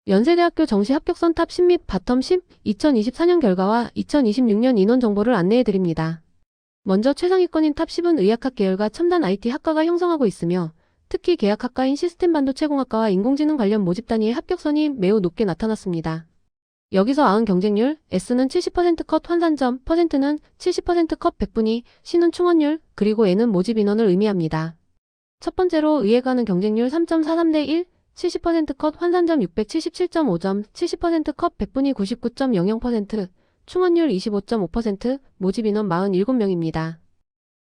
연세대학교 정시 합격선 탑 10 및 바텀 10 2024년 결과와 2026년 인원 정보를 안내해드립니다. 먼저 최상위권인 탑 10은 의학학 계열과 첨단 IT 학과가 형성하고 있으며 특히 계약학과인 시스템 반도체 공학과와 인공지능 관련 모집 단위의 합격선이 매우 높게 나타났습니다. 여기서 아은 경쟁률, S는 70% 컷 환산점, %는 70% 컷 백분위, C는 충원율, 그리고 N은 모집 인원을 의미합니다. 첫 번째로 의예과는 경쟁률 3.43 대 1, 70% 컷 환산점 677.5점, 70% 컷 백분위 99.00%, 충원율 25.5%, 모집 인원 47명입니다.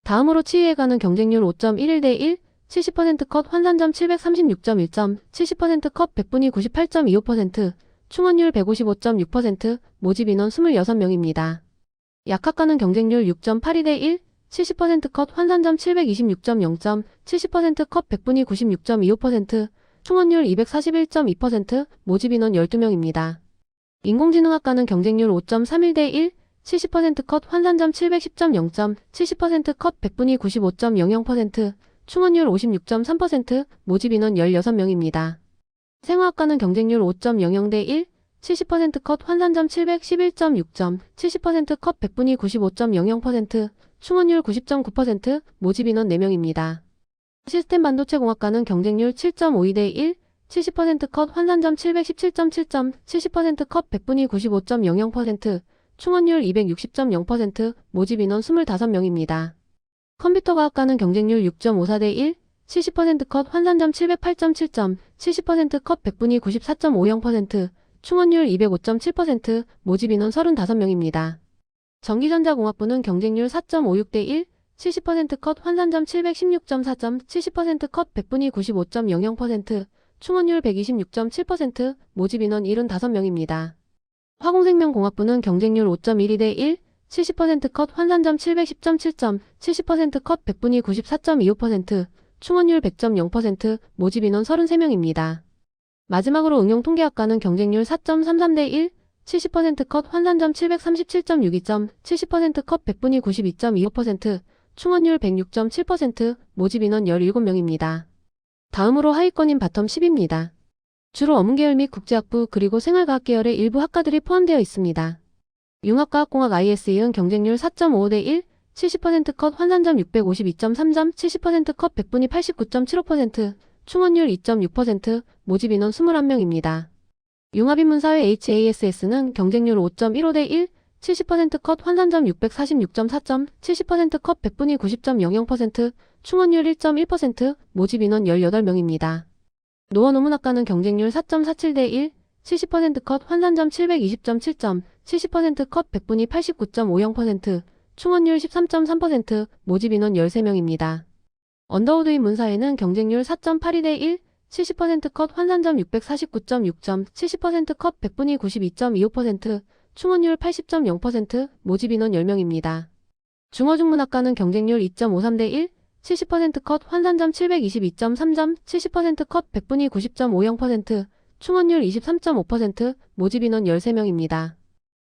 다음으로 치의예과는 경쟁률 5.11 대 1, 70% 컷 환산점 736.1점, 70% 컷 백분위 98.25%, 충원율 155.6%, 모집 인원 26명입니다. 약학과는 경쟁률 6.82 대 1, 70% 컷 환산점 726.0점, 70% 컷 백분위 96.25%, 충원율 241.2%, 모집 인원 12명입니다. 인공지능학과는 경쟁률 5.31 대 1, 70% 컷 환산점 710.0점, 70% 컷 백분위 95.00%, 충원율 56.3%, 모집 인원 16명입니다. 생화학과는 경쟁률 5.00 대 1, 70% 컷 환산점 711.6점, 70% 컷 백분위 95.00%, 충원율 90.9%, 모집 인원 4명입니다. 시스템 반도체 공학과는 경쟁률 7.52 대 1, 70% 컷 환산점 717.7점, 70% 컷 백분위 95.00%, 충원율 260.0%, 모집 인원 25명입니다. 컴퓨터과학과는 경쟁률 6.54 대 1, 70% 컷 환산점 708.7점, 70% 컷 백분위 94.50%, 충원율 205.7%, 모집 인원 35명입니다. 전기전자공학부는 경쟁률 4.56 대 1, 70% 컷 환산점 716.4점, 70% 컷 백분위 95.00%, 충원율 126.7%, 모집 인원 75명입니다. 화공생명공학부는 경쟁률 5.12 대 1, 70% 컷 환산점 710.7점, 70% 컷 백분위 94.25%, 충원율 100.0%, 모집 인원 33명입니다. 마지막으로 응용통계학과는 경쟁률 4.33 대 1, 70% 컷 환산점 737.62점, 70% 컷 백분위 92.25%, 충원율 106.7%, 모집 인원 17명입니다. 다음으로 하위권인 바텀 10입니다. 주로 어문계열 및 국제학부 그리고 생활과학 계열의 일부 학과들이 포함되어 있습니다. 융합과학공학 ISE은 경쟁률 4.55 대 1, 70% 컷 환산점 652.3점, 70% 컷 백분위 89.75%, 충원율 2.6%, 모집 인원 21명입니다. 융합인문사회 HASS는 경쟁률 5.15 대 1, 70% 컷 환산점 646.4점, 70% 컷 백분위 90.00%, 충원율 1.1%, 모집 인원 18명입니다. 노원어문학과는 경쟁률 4.47 대 1, 70% 컷 환산점 720.7점, 70% 컷 백분위 89.50%, 충원율 13.3%, 모집 인원 13명입니다. 언더우드인 문사회는 경쟁률 4.82 대 1, 70% 컷 환산점 649.6점, 70% 컷 백분위 92.25%, 충원율 80.0%, 모집 인원 10명입니다. 중어중문학과는 경쟁률 2.53 대 1, 70% 컷 환산점 722.3점, 70% 컷 백분위 90.50%, 충원율 23.5%, 모집 인원 13명입니다.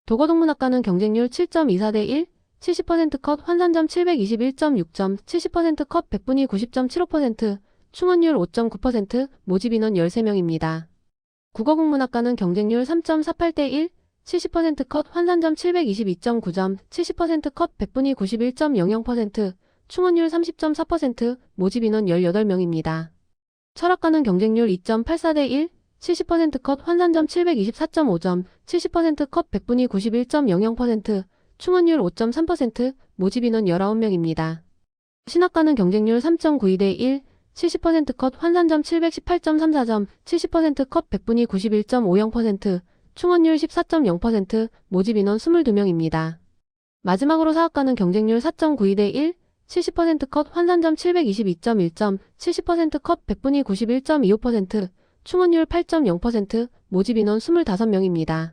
도거동문학과는 경쟁률 7.24 대 1, 70% 컷 환산점 721.6점, 70% 컷 백분위 90.75%, 충원율 5.9%, 모집 인원 13명입니다. 국어국문학과는 경쟁률 3.48 대 1, 70% 컷 환산점 722.9점, 70% 컷 백분위 91.00%, 충원율 30.4%, 모집 인원 18명입니다. 철학과는 경쟁률 2.84 대 1, 70% 컷 환산점 724.5점, 70% 컷 백분위 91.00%, 충원율 5.3%, 모집 인원 19명입니다. 신학과는 경쟁률 3.92 대 1, 70% 컷 환산점 718.34점, 70% 컷 백분위 91.50%, 충원율 14.0%, 모집 인원 22명입니다. 마지막으로 사학과는 경쟁률 4.92 대 1, 70% 컷 환산점 722.1점, 70% 컷 백분위 91.25%, 충원율 8.0%, 모집 인원 25명입니다.